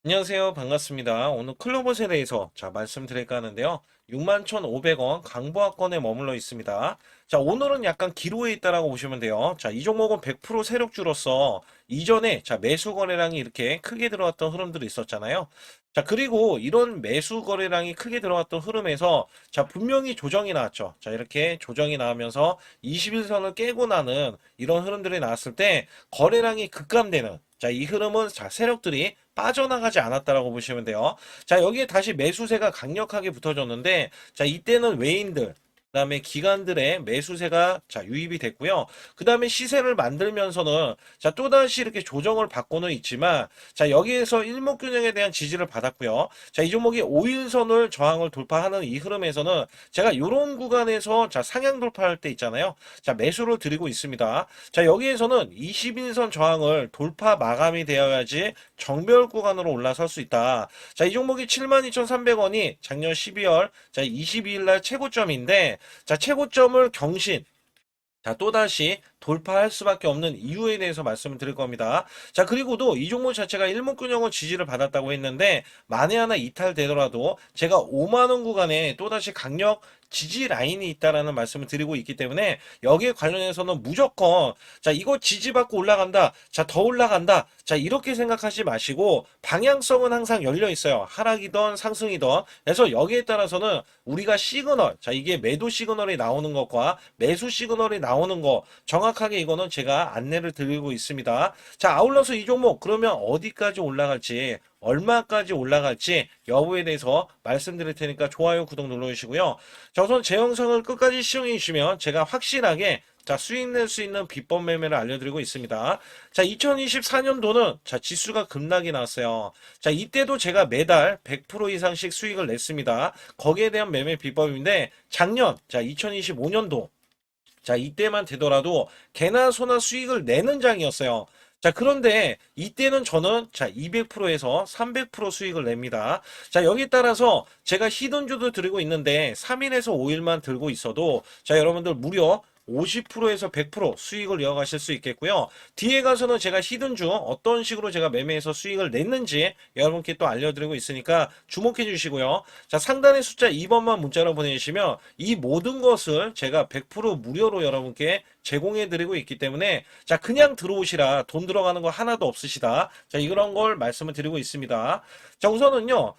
안녕하세요. 반갑습니다. 오늘 클로버에 대해서 말씀드릴까 하는데요. 61,500원 강보합권에 머물러 있습니다. 오늘은 약간 기로에 있다라고 보시면 돼요. 이 종목은 100% 세력주로서 이전에 매수 거래량이 이렇게 크게 들어왔던 흐름들이 있었잖아요. 그리고 이런 매수 거래량이 크게 들어왔던 흐름에서 분명히 조정이 나왔죠. 이렇게 조정이 나오면서 21선을 깨고 나는 이런 흐름들이 나왔을 때 거래량이 급감되는 이 흐름은 세력들이 빠져나가지 않았다라고 보시면 돼요. 여기에 다시 매수세가 강력하게 붙어졌는데, 이때는 외인들, 그다음에 기관들의 매수세가 유입이 됐고요. 그다음에 시세를 만들면서는 또다시 이렇게 조정을 받고는 있지만 여기에서 일목균형에 대한 지지를 받았고요. 이 종목이 5일선을 저항을 돌파하는 이 흐름에서는 제가 이런 구간에서 상향 돌파할 때 있잖아요. 매수를 드리고 있습니다. 여기에서는 21선 저항을 돌파 마감이 되어야지 정별 구간으로 올라설 수 있다. 이 종목이 72,300원이 작년 12월 22일 날 최고점인데 최고점을 경신 또다시 돌파할 수밖에 없는 이유에 대해서 말씀을 드릴 겁니다. 그리고도 이 종목 자체가 일목균형을 지지를 받았다고 했는데, 만에 하나 이탈되더라도 제가 5만원 구간에 또다시 강력 지지 라인이 있다라는 말씀을 드리고 있기 때문에 여기에 관련해서는 무조건 이거 지지받고 올라간다, 더 올라간다, 이렇게 생각하지 마시고 방향성은 항상 열려 있어요. 하락이든 상승이든. 그래서 여기에 따라서는 우리가 시그널, 이게 매도 시그널이 나오는 것과 매수 시그널이 나오는 거 정확하게 이거는 제가 안내를 드리고 있습니다. 아울러서 이 종목 그러면 어디까지 올라갈지, 얼마까지 올라갈지 여부에 대해서 말씀드릴 테니까 좋아요, 구독 눌러주시고요. 우선 제 영상을 끝까지 시청해 주시면 제가 확실하게 수익 낼 수 있는 비법 매매를 알려드리고 있습니다. 2024년도는 지수가 급락이 나왔어요. 이때도 제가 매달 100% 이상씩 수익을 냈습니다. 거기에 대한 매매 비법인데, 작년 2025년도 이때만 되더라도 개나 소나 수익을 내는 장이었어요. 그런데 이때는 저는 200%에서 300% 수익을 냅니다. 여기에 따라서 제가 히든주도 들고 있는데 3일에서 5일만 들고 있어도 여러분들 무려 50%에서 100% 수익을 이어가실 수 있겠고요. 뒤에 가서는 제가 히든주 어떤 식으로 제가 매매해서 수익을 냈는지 여러분께 또 알려드리고 있으니까 주목해 주시고요. 상단의 숫자 2번만 문자로 보내주시면 이 모든 것을 제가 100% 무료로 여러분께 제공해 드리고 있기 때문에 그냥 들어오시라, 돈 들어가는 거 하나도 없으시다, 이런 걸 말씀을 드리고 있습니다. 우선은요,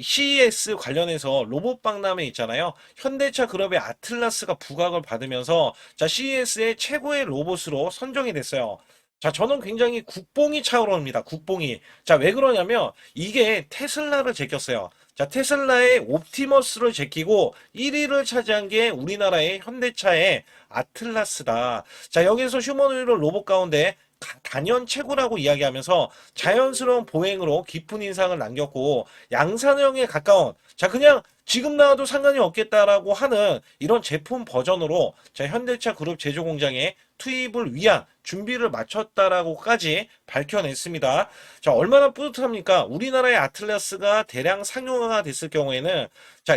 CES 관련해서 로봇 박람회 있잖아요. 현대차 그룹의 아틀라스가 부각을 받으면서 CES의 최고의 로봇으로 선정이 됐어요. 저는 굉장히 국뽕이 차오릅니다. 국뽕이. 왜 그러냐면 이게 테슬라를 제꼈어요. 테슬라의 옵티머스를 제끼고 1위를 차지한 게 우리나라의 현대차의 아틀라스다. 여기서 휴머노이드 로봇 가운데 단연 최고라고 이야기하면서 자연스러운 보행으로 깊은 인상을 남겼고, 양산형에 가까운 그냥 지금 나와도 상관이 없겠다라고 하는 이런 제품 버전으로 현대차 그룹 제조 공장에 투입을 위한 준비를 마쳤다라고까지 밝혀냈습니다. 얼마나 뿌듯합니까? 우리나라의 아틀라스가 대량 상용화가 됐을 경우에는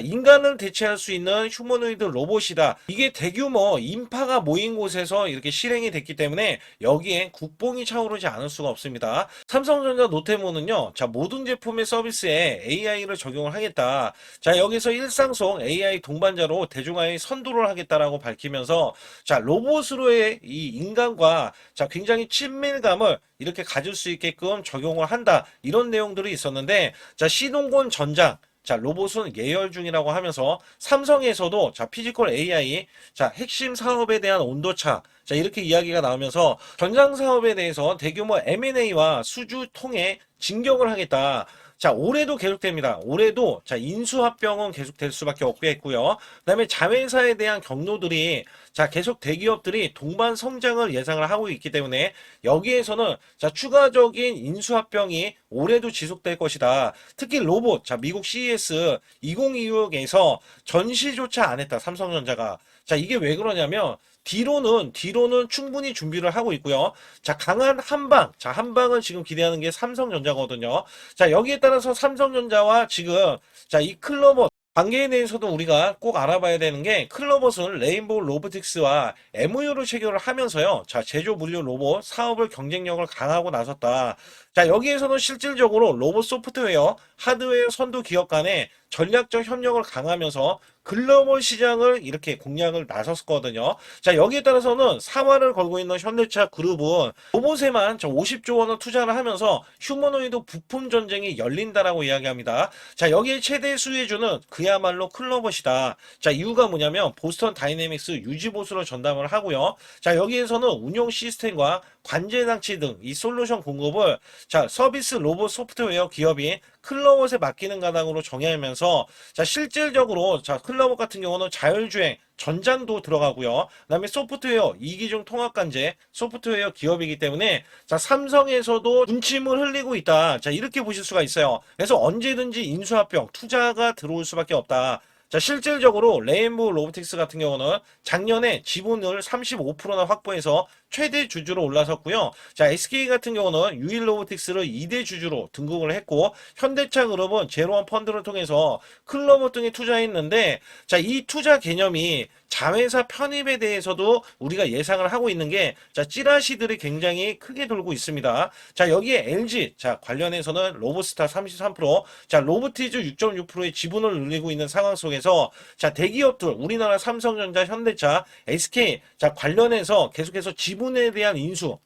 인간을 대체할 수 있는 휴머노이드 로봇이다. 이게 대규모 인파가 모인 곳에서 이렇게 실행이 됐기 때문에 여기에 국뽕이 차오르지 않을 수가 없습니다. 삼성전자 노태모는요, 모든 제품의 서비스에 AI를 적용을 하겠다. 여기서 일상속 AI 동반자로 대중화에 선도를 하겠다라고 밝히면서 로봇으로의 이 인간과 굉장히 친밀감을 이렇게 가질 수 있게끔 적용을 한다, 이런 내용들이 있었는데, 시동권 전장, 로봇은 예열 중이라고 하면서 삼성에서도 피지컬 AI 핵심 사업에 대한 온도차 이렇게 이야기가 나오면서 전장 사업에 대해서 대규모 M&A와 수주 통해 진격을 하겠다. 올해도 계속됩니다. 올해도 인수합병은 계속될 수밖에 없겠고요. 그다음에 자회사에 대한 경로들이 계속 대기업들이 동반 성장을 예상을 하고 있기 때문에 여기에서는 추가적인 인수합병이 올해도 지속될 것이다. 특히 로봇, 미국 CES 2026에서 전시조차 안 했다, 삼성전자가. 이게 왜 그러냐면 뒤로는 충분히 준비를 하고 있고요. 강한 한방, 한방은 지금 기대하는 게 삼성전자거든요. 여기에 따라서 삼성전자와 지금 이 클로버 관계에 대해서도 우리가 꼭 알아봐야 되는 게 클로봇은 레인보우 로보틱스와 MOU를 체결을 하면서요. 자, 제조 물류 로봇 사업을 경쟁력을 강화하고 나섰다. 자, 여기에서는 실질적으로 로봇 소프트웨어, 하드웨어 선도 기업 간의 전략적 협력을 강화하면서 글로벌 시장을 이렇게 공략을 나섰거든요. 자, 여기에 따라서는 사활을 걸고 있는 현대차 그룹은 로봇에만 50조 원을 투자를 하면서 휴머노이드 부품 전쟁이 열린다라고 이야기합니다. 자, 여기에 최대 수혜주는 그야말로 클로봇이다. 자, 이유가 뭐냐면 보스턴 다이내믹스 유지보수로 전담을 하고요. 자, 여기에서는 운용 시스템과 관제 장치 등 이 솔루션 공급을 자, 서비스 로봇 소프트웨어 기업이 클로봇에 맡기는 가닥으로 정의하면서 자, 실질적으로 자, 클로봇 같은 경우는 자율주행 전장도 들어가고요. 그다음에 소프트웨어 이기중 통합관제 소프트웨어 기업이기 때문에 자, 삼성에서도 군침을 흘리고 있다. 자, 이렇게 보실 수가 있어요. 그래서 언제든지 인수합병 투자가 들어올 수밖에 없다. 자, 실질적으로 레인보우 로보틱스 같은 경우는 작년에 지분을 35%나 확보해서 최대 주주로 올라섰고요. 자, SK 같은 경우는 유일 로보틱스를 2대 주주로 등극을 했고, 현대차 그룹은 제로원 펀드를 통해서 클로버 등에 투자했는데, 자, 이 투자 개념이 자회사 편입에 대해서도 우리가 예상을 하고 있는 게, 자, 찌라시들이 굉장히 크게 돌고 있습니다. 자, 여기에 LG, 자, 관련해서는 로보스타 33%, 자, 로보티즈 6.6%의 지분을 늘리고 있는 상황 속에서, 자, 대기업들, 우리나라 삼성전자, 현대차, SK, 자, 관련해서 계속해서 지분에 대한 인수,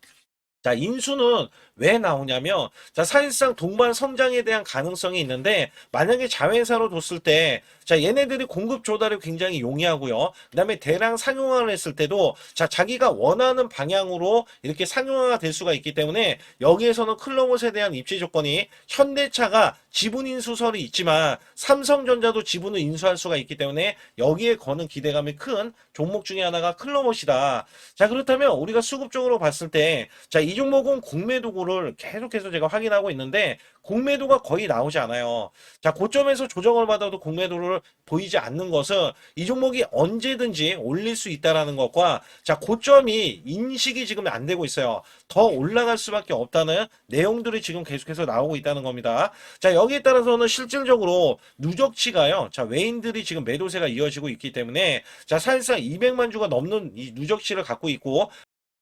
자, 인수는 왜 나오냐면, 자, 사실상 동반 성장에 대한 가능성이 있는데, 만약에 자회사로 뒀을 때, 자, 얘네들이 공급 조달을 굉장히 용이하고요. 그 다음에 대량 상용화를 했을 때도, 자, 자기가 원하는 방향으로 이렇게 상용화가 될 수가 있기 때문에, 여기에서는 클로봇에 대한 입지 조건이 현대차가 지분 인수설이 있지만, 삼성전자도 지분을 인수할 수가 있기 때문에, 여기에 거는 기대감이 큰 종목 중에 하나가 클로봇이다. 자, 그렇다면 우리가 수급적으로 봤을 때, 자, 이 종목은 공매도구를 계속해서 제가 확인하고 있는데 공매도가 거의 나오지 않아요. 자, 고점에서 조정을 받아도 공매도를 보이지 않는 것은 이 종목이 언제든지 올릴 수 있다라는 것과 자, 고점이 인식이 지금 안 되고 있어요. 더 올라갈 수밖에 없다는 내용들이 지금 계속해서 나오고 있다는 겁니다. 자, 여기에 따라서는 실질적으로 누적치가요. 자, 외인들이 지금 매도세가 이어지고 있기 때문에 자, 사실상 200만 주가 넘는 이 누적치를 갖고 있고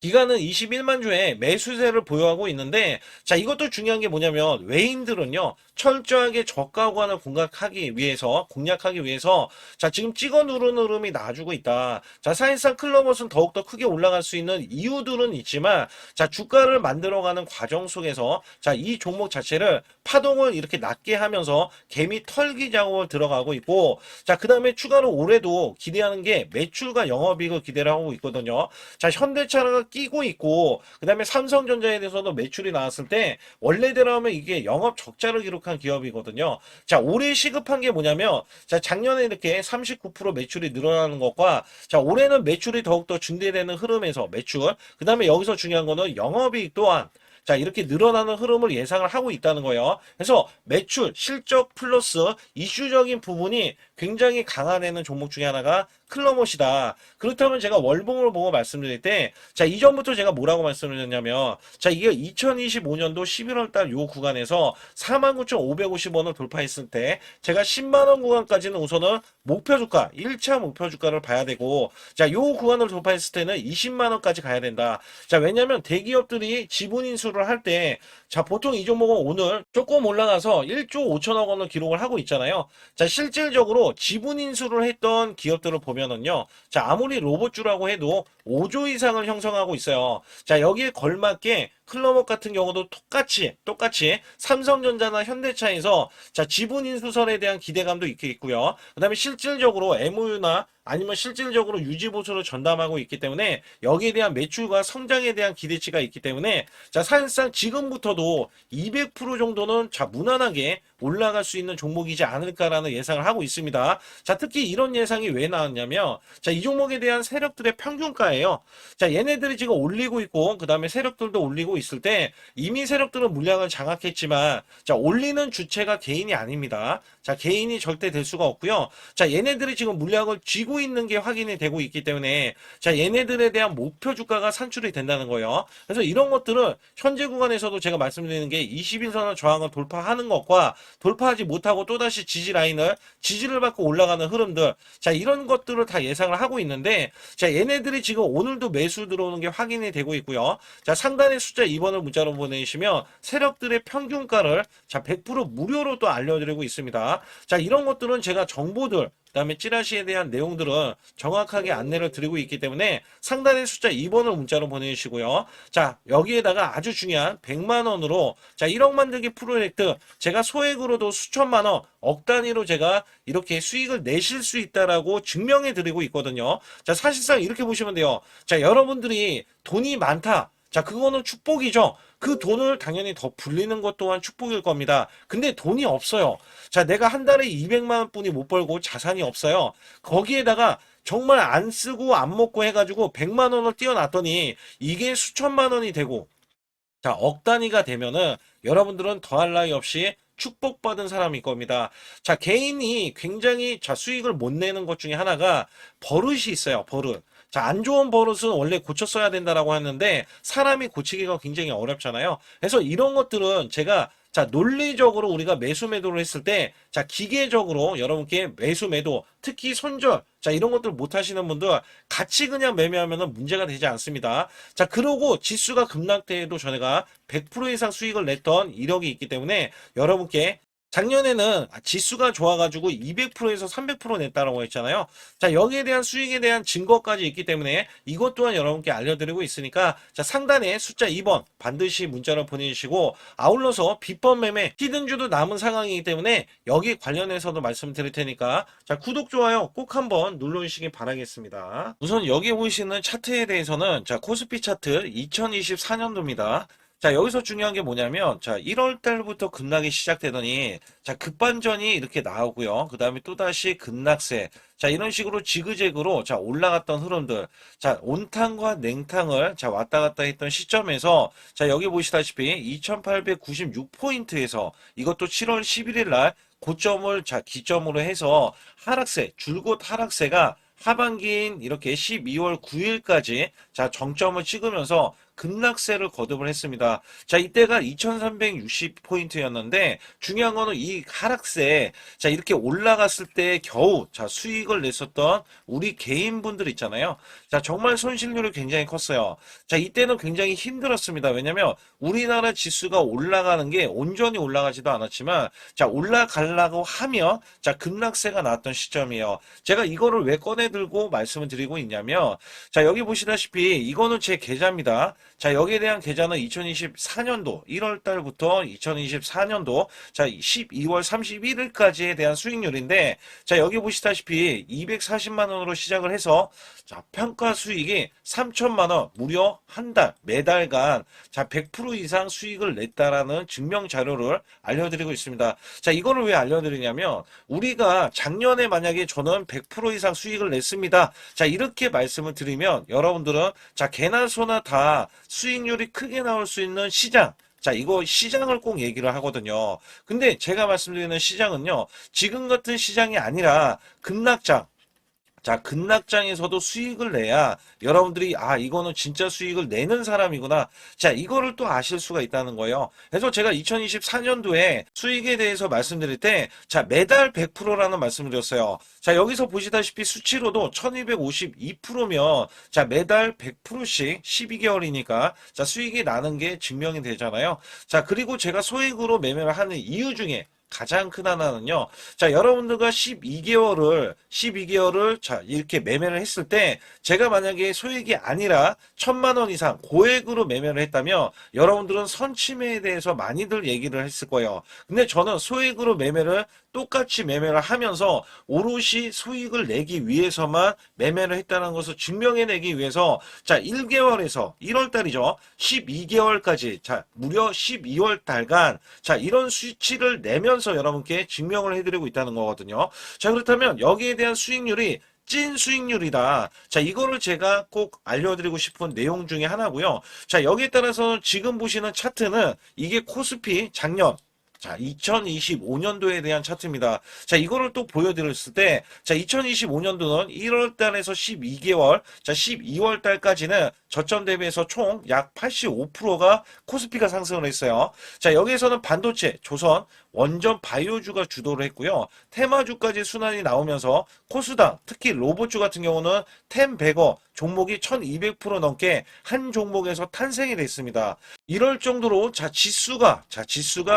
기간은 21만 주의 매수세를 보유하고 있는데 자, 이것도 중요한 게 뭐냐면 외인들은요 철저하게 저가 구간을 공략하기 위해서 자, 지금 찍어 누르는 흐름이 나와주고 있다. 자, 사실상 클로봇은 더욱더 크게 올라갈 수 있는 이유들은 있지만 자, 주가를 만들어가는 과정 속에서 자, 이 종목 자체를 파동을 이렇게 낮게 하면서 개미 털기 작업을 들어가고 있고 자, 그 다음에 추가로 올해도 기대하는 게 매출과 영업이익을 기대를 하고 있거든요. 자, 현대차가 끼고 있고 그 다음에 삼성전자에 대해서도 매출이 나왔을 때 원래대로 하면 이게 영업 적자를 기록한 기업이거든요. 자, 올해 시급한 게 뭐냐면 자, 작년에 이렇게 39% 매출이 늘어나는 것과 자, 올해는 매출이 더욱더 증대되는 흐름에서 매출 그 다음에 여기서 중요한 거는 영업이익 또한 자, 이렇게 늘어나는 흐름을 예상을 하고 있다는 거예요. 그래서 매출, 실적 플러스 이슈적인 부분이 굉장히 강화되는 종목 중에 하나가 클로봇이다. 그렇다면 제가 월봉을 보고 말씀드릴 때, 자, 이전부터 제가 뭐라고 말씀드렸냐면, 자, 이게 2025년도 11월 달 요 구간에서 49,550원을 돌파했을 때, 제가 10만원 구간까지는 우선은 목표 주가, 1차 목표 주가를 봐야 되고, 자, 요 구간을 돌파했을 때는 20만원까지 가야 된다. 자, 왜냐면 대기업들이 지분 인수를 할 때, 자, 보통 이 종목은 오늘 조금 올라가서 1조 5천억 원을 기록을 하고 있잖아요. 자, 실질적으로 지분 인수를 했던 기업들을 보면은요. 자, 아무리 로봇주라고 해도 5조 이상을 형성하고 있어요. 자, 여기에 걸맞게 클로봇 같은 경우도 똑같이 삼성전자나 현대차에서 자, 지분 인수설에 대한 기대감도 있고요. 그다음에 실질적으로 MOU나 아니면 실질적으로 유지보수를 전담하고 있기 때문에 여기에 대한 매출과 성장에 대한 기대치가 있기 때문에 자, 사실상 지금부터도 200% 정도는 자, 무난하게 올라갈 수 있는 종목이지 않을까라는 예상을 하고 있습니다. 자, 특히 이런 예상이 왜 나왔냐면 자, 이 종목에 대한 세력들의 평균가예요. 자, 얘네들이 지금 올리고 있고 그 다음에 세력들도 올리고 되고 있을 때 이미 세력들은 물량을 장악했지만 자, 올리는 주체가 개인이 아닙니다. 자, 개인이 절대 될 수가 없고요. 자, 얘네들이 지금 물량을 쥐고 있는 게 확인이 되고 있기 때문에 자, 얘네들에 대한 목표 주가가 산출이 된다는 거예요. 그래서 이런 것들은 현재 구간에서도 제가 말씀드리는 게 21선을 저항을 돌파하는 것과 돌파하지 못하고 또다시 지지를 받고 올라가는 흐름들, 자, 이런 것들을 다 예상을 하고 있는데 자, 얘네들이 지금 오늘도 매수 들어오는 게 확인이 되고 있고요. 자, 상단의 숫자 2번을 문자로 보내시면 세력들의 평균가를 자, 100% 무료로 또 알려드리고 있습니다. 자, 이런 것들은 제가 정보들, 그다음에 찌라시에 대한 내용들은 정확하게 안내를 드리고 있기 때문에 상단의 숫자 2번을 문자로 보내주시고요. 자, 여기에다가 아주 중요한 100만 원으로 자, 1억 만들기 프로젝트 제가 소액으로도 수천만 원, 억 단위로 제가 이렇게 수익을 내실 수 있다라고 증명해 드리고 있거든요. 자, 사실상 이렇게 보시면 돼요. 자, 여러분들이 돈이 많다. 자, 그거는 축복이죠. 그 돈을 당연히 더 불리는 것 또한 축복일 겁니다. 근데 돈이 없어요. 자, 내가 한 달에 200만 원뿐이 못 벌고 자산이 없어요. 거기에다가 정말 안 쓰고 안 먹고 해가지고 100만 원을 띄워놨더니 이게 수천만 원이 되고 자, 억 단위가 되면은 여러분들은 더할 나위 없이 축복받은 사람일 겁니다. 자, 개인이 굉장히 자, 수익을 못 내는 것 중에 하나가 버릇이 있어요. 버릇. 자, 안 좋은 버릇은 원래 고쳤어야 된다라고 하는데 사람이 고치기가 굉장히 어렵잖아요. 그래서 이런 것들은 제가 자, 논리적으로 우리가 매수 매도를 했을 때 자, 기계적으로 여러분께 매수 매도 특히 손절 자, 이런 것들 못 하시는 분들 같이 그냥 매매하면은 문제가 되지 않습니다. 자, 그러고 지수가 급락돼도 저희가 100% 이상 수익을 냈던 이력이 있기 때문에 여러분께 작년에는 지수가 좋아가지고 200%에서 300% 냈다라고 했잖아요. 자, 여기에 대한 수익에 대한 증거까지 있기 때문에 이것 또한 여러분께 알려드리고 있으니까 자, 상단에 숫자 2번 반드시 문자로 보내주시고 아울러서 비법 매매 히든주도 남은 상황이기 때문에 여기 관련해서도 말씀드릴 테니까 자, 구독, 좋아요 꼭 한번 눌러주시기 바라겠습니다. 우선 여기 보이시는 차트에 대해서는 자, 코스피 차트 2024년도입니다. 자, 여기서 중요한 게 뭐냐면, 자, 1월 달부터 급락이 시작되더니, 자, 급반전이 이렇게 나오고요. 그 다음에 또다시 급락세. 자, 이런 식으로 지그재그로, 자, 올라갔던 흐름들. 자, 온탕과 냉탕을, 자, 왔다 갔다 했던 시점에서, 자, 여기 보시다시피 2896포인트에서 이것도 7월 11일 날 고점을, 자, 기점으로 해서 하락세, 줄곧 하락세가 하반기인 이렇게 12월 9일까지, 자, 정점을 찍으면서 급락세를 거듭을 했습니다. 자, 이때가 2360포인트였는데 중요한 거는 이 하락세 자, 이렇게 올라갔을 때 겨우 자, 수익을 냈었던 우리 개인분들 있잖아요. 자, 정말 손실률이 굉장히 컸어요. 자, 이때는 굉장히 힘들었습니다. 왜냐면 우리나라 지수가 올라가는 게 온전히 올라가지도 않았지만 자, 올라가려고 하면 자, 급락세가 나왔던 시점이에요. 제가 이거를 왜 꺼내 들고 말씀을 드리고 있냐면 자, 여기 보시다시피 이거는 제 계좌입니다. 자, 여기에 대한 계좌는 2024년도 1월 달부터 2024년도 자, 12월 31일까지에 대한 수익률인데 자, 여기 보시다시피 240만 원으로 시작을 해서 자, 평가 수익이 3천만 원 무려 한 달, 매달간 자, 100% 이상 수익을 냈다라는 증명 자료를 알려드리고 있습니다. 자, 이거를 왜 알려드리냐면 우리가 작년에 만약에 저는 100% 이상 수익을 냈습니다. 자, 이렇게 말씀을 드리면 여러분들은 자, 개나 소나 다 수익률이 크게 나올 수 있는 시장 자, 이거 시장을 꼭 얘기를 하거든요. 근데 제가 말씀드리는 시장은요, 지금 같은 시장이 아니라 급락장. 자, 급락장에서도 수익을 내야 여러분들이 아, 이거는 진짜 수익을 내는 사람이구나. 자, 이거를 또 아실 수가 있다는 거예요. 그래서 제가 2024년도에 수익에 대해서 말씀드릴 때 자, 매달 100%라는 말씀을 드렸어요. 자, 여기서 보시다시피 수치로도 1252%면 자, 매달 100%씩 12개월이니까 자, 수익이 나는 게 증명이 되잖아요. 자, 그리고 제가 소액으로 매매를 하는 이유 중에 가장 큰 하나는요. 자, 여러분들과 12개월을 자, 이렇게 매매를 했을 때 제가 만약에 소액이 아니라 1000만 원 이상 고액으로 매매를 했다면 여러분들은 선침해에 대해서 많이들 얘기를 했을 거예요. 근데 저는 소액으로 매매를 똑같이 매매를 하면서 오롯이 수익을 내기 위해서만 매매를 했다는 것을 증명해내기 위해서 자, 1개월에서 1월 달이죠. 12개월까지 자, 무려 12월 달간 자, 이런 수치를 내면서 여러분께 증명을 해드리고 있다는 거거든요. 자, 그렇다면 여기에 대한 수익률이 찐 수익률이다. 자, 이거를 제가 꼭 알려드리고 싶은 내용 중에 하나고요. 자, 여기에 따라서 지금 보시는 차트는 이게 코스피 작년 자, 2025년도에 대한 차트입니다. 자, 이거를 또 보여드렸을 때, 자, 2025년도는 1월 달에서 12개월, 자, 12월 달까지는 저점 대비해서 총 약 85%가 코스피가 상승을 했어요. 자, 여기에서는 반도체, 조선, 원전 바이오주가 주도를 했고요. 테마주까지 순환이 나오면서 코스닥, 특히 로봇주 같은 경우는 템베거 종목이 1200% 넘게 한 종목에서 탄생이 됐습니다. 이럴 정도로 지수가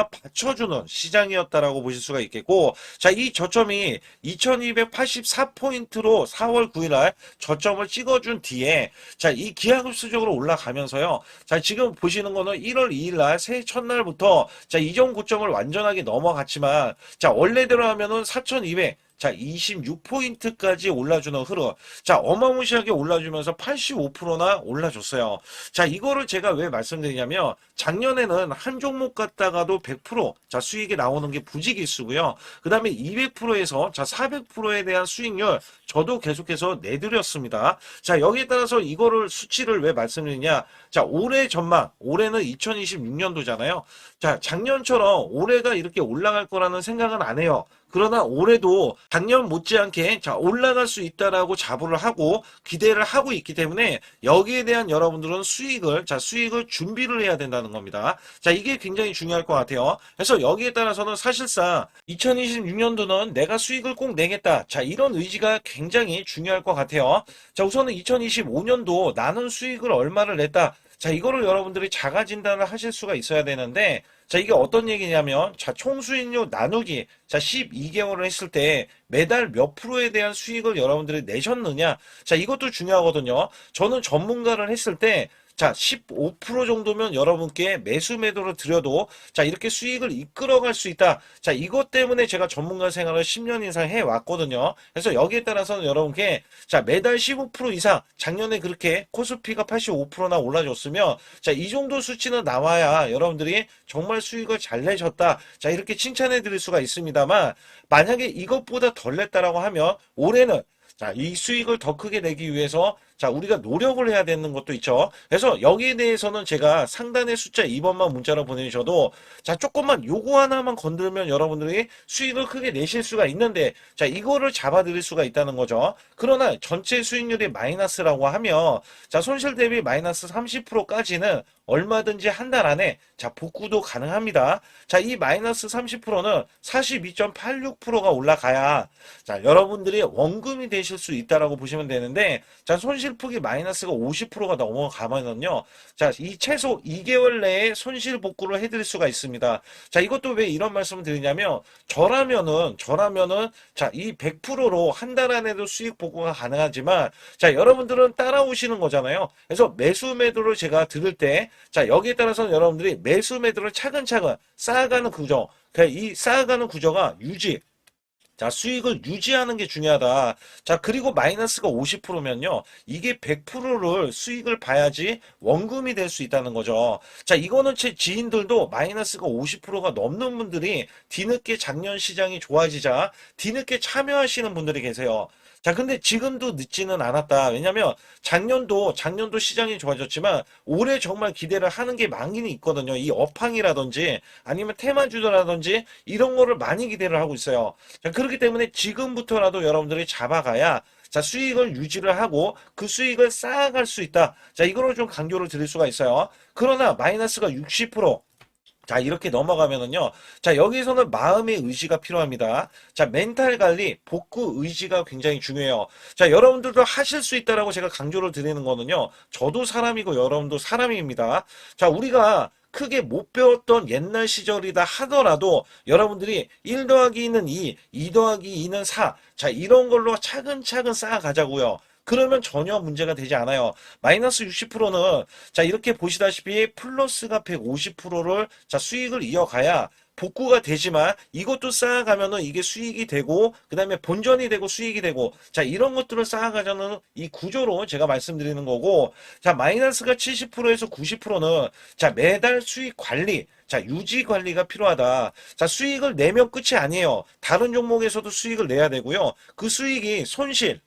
받쳐주는 시장이었다라고 보실 수가 있겠고, 자, 이 저점이 2284포인트로 4월 9일날 저점을 찍어준 뒤에, 자, 이 기하급수적으로 올라가면서요. 자, 지금 보시는 거는 1월 2일날 새해 첫날부터 자, 이전 고점을 완전하게 넘어갔지만, 자, 원래대로 하면은 4200, 자, 26포인트까지 올라주는 흐름. 자, 어마무시하게 올라주면서 85%나 올라줬어요. 자, 이거를 제가 왜 말씀드리냐면, 작년에는 한 종목 갖다가도 100%, 자, 수익이 나오는 게 부지기수고요. 그 다음에 200%에서, 자, 400%에 대한 수익률, 저도 계속해서 내드렸습니다. 자, 여기에 따라서 이거를 수치를 왜 말씀드리냐. 자, 올해 전망, 올해는 2026년도잖아요. 자, 작년처럼 올해가 이렇게 올라갈 거라는 생각은 안 해요. 그러나 올해도 작년 못지않게 자 올라갈 수 있다라고 자부를 하고 기대를 하고 있기 때문에 여기에 대한 여러분들은 수익을 준비를 해야 된다는 겁니다. 자, 이게 굉장히 중요할 것 같아요. 그래서 여기에 따라서는 사실상 2026년도는 내가 수익을 꼭 내겠다. 자, 이런 의지가 굉장히 중요할 것 같아요. 자, 우선은 2025년도 나는 수익을 얼마를 냈다. 자, 이거를 여러분들이 자가 진단을 하실 수가 있어야 되는데, 자, 이게 어떤 얘기냐면, 자, 총수익률 나누기, 자, 12개월을 했을 때 매달 몇 프로에 대한 수익을 여러분들이 내셨느냐. 자, 이것도 중요하거든요. 저는 전문가를 했을 때, 자, 15% 정도면 여러분께 매수 매도를 드려도 자, 이렇게 수익을 이끌어갈 수 있다. 자, 이것 때문에 제가 전문가 생활을 10년 이상 해왔거든요. 그래서 여기에 따라서는 여러분께 자, 매달 15% 이상 작년에 그렇게 코스피가 85%나 올라줬으면 자, 이 정도 수치는 나와야 여러분들이 정말 수익을 잘 내셨다. 자, 이렇게 칭찬해 드릴 수가 있습니다만 만약에 이것보다 덜 냈다라고 하면 올해는 자, 이 수익을 더 크게 내기 위해서 자, 우리가 노력을 해야 되는 것도 있죠. 그래서 여기에 대해서는 제가 상단의 숫자 2번만 문자로 보내주셔도 자, 조금만 요거 하나만 건들면 여러분들이 수익을 크게 내실 수가 있는데 자, 이거를 잡아드릴 수가 있다는 거죠. 그러나 전체 수익률이 마이너스라고 하면 자, 손실 대비 마이너스 30%까지는 얼마든지 한 달 안에 자, 복구도 가능합니다. 자, 이 마이너스 30%는 42.86%가 올라가야 자, 여러분들이 원금이 되실 수 있다라고 보시면 되는데 자, 손실폭이 마이너스가 50%가 넘어가면은요. 자, 이 최소 2개월 내에 손실 복구를 해드릴 수가 있습니다. 자, 이것도 왜 이런 말씀을 드리냐면 저라면은 자, 이 100%로 한 달 안에도 수익 복구가 가능하지만 자, 여러분들은 따라오시는 거잖아요. 그래서 매수 매도를 제가 들을 때 자, 여기에 따라서는 여러분들이 매수 매도를 차근차근 쌓아가는 구조. 이 쌓아가는 구조가 자, 수익을 유지하는 게 중요하다. 자, 그리고 마이너스가 50%면요. 이게 100%를 수익을 봐야지 원금이 될 수 있다는 거죠. 자, 이거는 제 지인들도 마이너스가 50%가 넘는 분들이 뒤늦게 작년 시장이 좋아지자 뒤늦게 참여하시는 분들이 계세요. 자, 근데 지금도 늦지는 않았다. 왜냐면 작년도 시장이 좋아졌지만 올해 정말 기대를 하는 게 많이 있거든요. 이 업황이라든지 아니면 테마주라든지 이런 거를 많이 기대를 하고 있어요. 자, 그렇기 때문에 지금부터라도 여러분들이 잡아가야 자, 수익을 유지를 하고 그 수익을 쌓아갈 수 있다. 자, 이거를 좀 강조를 드릴 수가 있어요. 그러나 마이너스가 60%, 자, 이렇게 넘어가면은요. 자, 여기서는 마음의 의지가 필요합니다. 자, 멘탈 관리, 복구 의지가 굉장히 중요해요. 자, 여러분들도 하실 수 있다라고 제가 강조를 드리는 거는요. 저도 사람이고 여러분도 사람입니다. 자, 우리가 크게 못 배웠던 옛날 시절이다 하더라도 여러분들이 1 더하기 2는 2 더하기 2는 4. 자, 이런 걸로 차근차근 쌓아가자고요. 그러면 전혀 문제가 되지 않아요. 마이너스 60%는 자, 이렇게 보시다시피 플러스가 150%를 자, 수익을 이어가야 복구가 되지만 이것도 쌓아가면은 이게 수익이 되고 그다음에 본전이 되고 수익이 되고 자, 이런 것들을 쌓아가자는 이 구조로 제가 말씀드리는 거고 자, 마이너스가 70%에서 90%는 자, 매달 수익 관리 자, 유지 관리가 필요하다. 자, 수익을 내면 끝이 아니에요. 다른 종목에서도 수익을 내야 되고요. 그 수익이 손실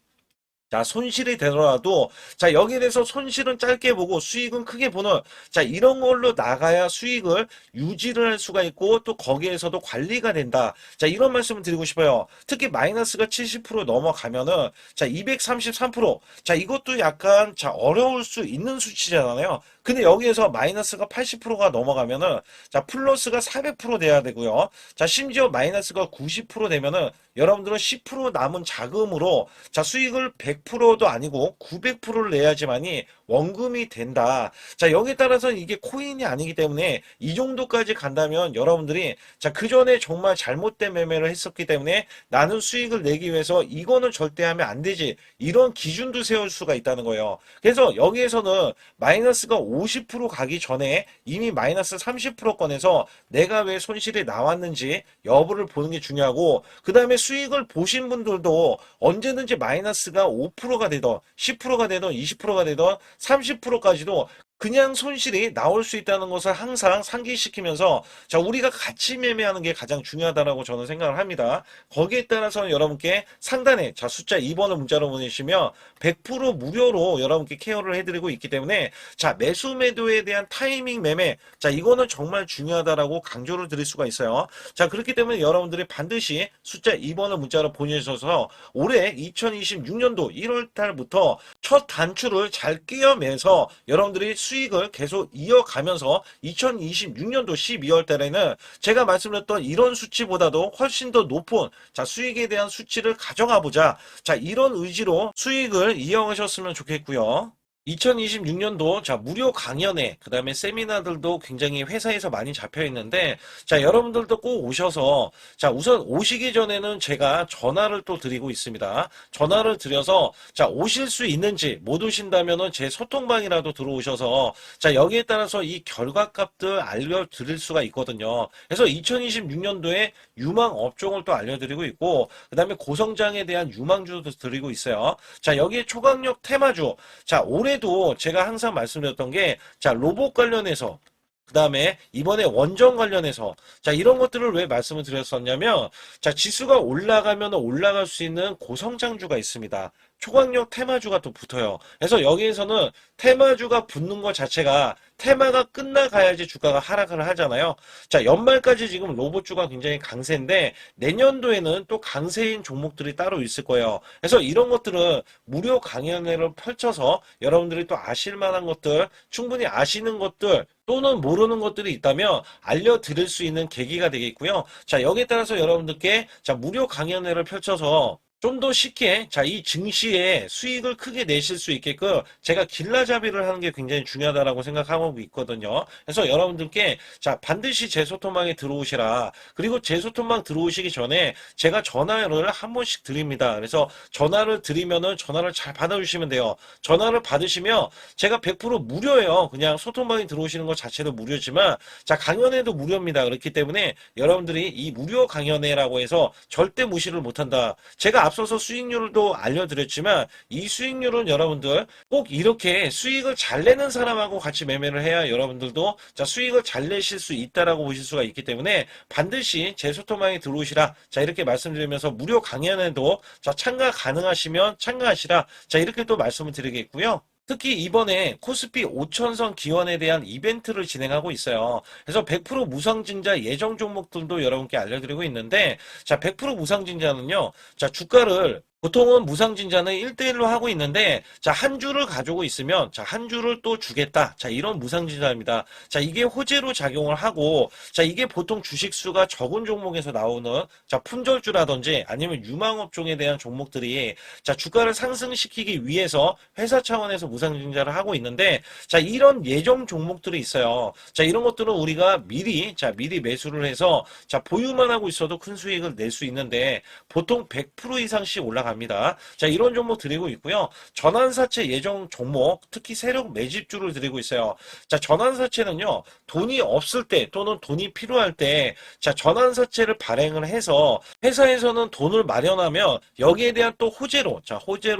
자, 손실이 되더라도, 자, 여기에 대해서 손실은 짧게 보고 수익은 크게 보는, 자, 이런 걸로 나가야 수익을 유지를 할 수가 있고, 또 거기에서도 관리가 된다. 자, 이런 말씀을 드리고 싶어요. 특히 마이너스가 70% 넘어가면은, 자, 233%. 자, 이것도 약간, 자, 어려울 수 있는 수치잖아요. 근데 여기에서 마이너스가 80%가 넘어가면은, 자, 플러스가 400% 돼야 되고요. 자, 심지어 마이너스가 90% 되면은, 여러분들은 10% 남은 자금으로 자, 수익을 100%도 아니고 900%를 내야지만이 원금이 된다. 자, 여기에 따라서 이게 코인이 아니기 때문에 이 정도까지 간다면 여러분들이 자, 그 전에 정말 잘못된 매매를 했었기 때문에 나는 수익을 내기 위해서 이거는 절대 하면 안 되지. 이런 기준도 세울 수가 있다는 거예요. 그래서 여기에서는 마이너스가 50% 가기 전에 이미 마이너스 30%권에서 내가 왜 손실이 나왔는지 여부를 보는 게 중요하고 그 다음에 수익을 보신 분들도 언제든지 마이너스가 5%가 되던 10%가 되던 20%가 되던 30%까지도 그냥 손실이 나올 수 있다는 것을 항상 상기시키면서 자 우리가 같이 매매하는 게 가장 중요하다라고 저는 생각을 합니다. 거기에 따라서 여러분께 상단에 자 숫자 2번을 문자로 보내시면 100% 무료로 여러분께 케어를 해드리고 있기 때문에 자 매수 매도에 대한 타이밍 매매 자 이거는 정말 중요하다라고 강조를 드릴 수가 있어요. 자 그렇기 때문에 여러분들이 반드시 숫자 2번을 문자로 보내주셔서 올해 2026년도 1월 달부터 첫 단추를 잘 끼워매서 여러분들이 수익을 계속 이어가면서 2026년도 12월 달에는 제가 말씀드렸던 이런 수치보다도 훨씬 더 높은 자 수익에 대한 수치를 가져가 보자. 자 이런 의지로 수익을 이어가셨으면 좋겠고요. 2026년도 자 무료 강연회 그다음에 세미나들도 굉장히 회사에서 많이 잡혀 있는데 자 여러분들도 꼭 오셔서 자 우선 오시기 전에는 제가 전화를 또 드리고 있습니다. 전화를 드려서 자 오실 수 있는지 못 오신다면은 제 소통방이라도 들어오셔서 자 여기에 따라서 이 결과값들 알려드릴 수가 있거든요. 그래서 2026년도에 유망 업종을 또 알려드리고 있고 그다음에 고성장에 대한 유망주도 드리고 있어요. 자 여기에 초강력 테마주 자 올해도 제가 항상 말씀드렸던 게 자 로봇 관련해서 그 다음에 이번에 원전 관련해서 자 이런 것들을 왜 말씀을 드렸었냐면 자 지수가 올라가면 올라갈 수 있는 고성장주가 있습니다. 초강력 테마주가 또 붙어요. 그래서 여기에서는 테마주가 붙는 것 자체가 테마가 끝나가야지 주가가 하락을 하잖아요. 자 연말까지 지금 로봇주가 굉장히 강세인데 내년도에는 또 강세인 종목들이 따로 있을 거예요. 그래서 이런 것들은 무료 강연회를 펼쳐서 여러분들이 또 아실 만한 것들 충분히 아시는 것들 또는 모르는 것들이 있다면 알려드릴 수 있는 계기가 되겠고요. 자 여기에 따라서 여러분들께 자 무료 강연회를 펼쳐서 좀 더 쉽게 이 증시에 수익을 크게 내실 수 있게끔 제가 길라잡이를 하는 게 굉장히 중요하다라고 생각하고 있거든요. 그래서 여러분들께 반드시 제 소통방에 들어오시라. 그리고 제 소통방 들어오시기 전에 제가 전화를 한 번씩 드립니다. 그래서 전화를 드리면은 전화를 잘 받아주시면 돼요. 전화를 받으시면 제가 100% 무료예요. 그냥 소통방에 들어오시는 것 자체도 무료지만 강연회도 무료입니다. 그렇기 때문에 여러분들이 이 무료 강연회라고 해서 절대 무시를 못한다. 제가 앞서서 수익률도 알려드렸지만 이 수익률은 여러분들 꼭 이렇게 수익을 잘 내는 사람하고 같이 매매를 해야 여러분들도 수익을 잘 내실 수 있다라고 보실 수가 있기 때문에 반드시 제 소통방에 들어오시라. 이렇게 말씀드리면서 무료 강연에도 참가 가능하시면 참가하시라. 이렇게 또 말씀을 드리겠고요. 특히 이번에 코스피 5천선 기원에 대한 이벤트를 진행하고 있어요. 그래서 100% 무상증자 예정 종목들도 여러분께 알려드리고 있는데 100% 무상증자는요. 주가를 보통은 무상증자는 1대1로 하고 있는데 한 주를 가지고 있으면 한 주를 또 주겠다. 이런 무상증자입니다. 이게 호재로 작용을 하고 이게 보통 주식수가 적은 종목에서 나오는 품절주라든지 아니면 유망업종에 대한 종목들이 주가를 상승시키기 위해서 회사 차원에서 무상증자를 하고 있는데 이런 예정 종목들이 있어요. 이런 것들은 우리가 미리 매수를 해서 보유만 하고 있어도 큰 수익을 낼 수 있는데 보통 100% 이상씩 올라갑니다. 이런 종목 드리고 있고요. 전환사채 예정 종목, 특히 세력 매집주를 드리고 있어요. 전환사채는요, 돈이 없을 때 또는 돈이 필요할 때, 전환사채를 발행을 해서 회사에서는 돈을 마련하면 여기에 대한 또 호재로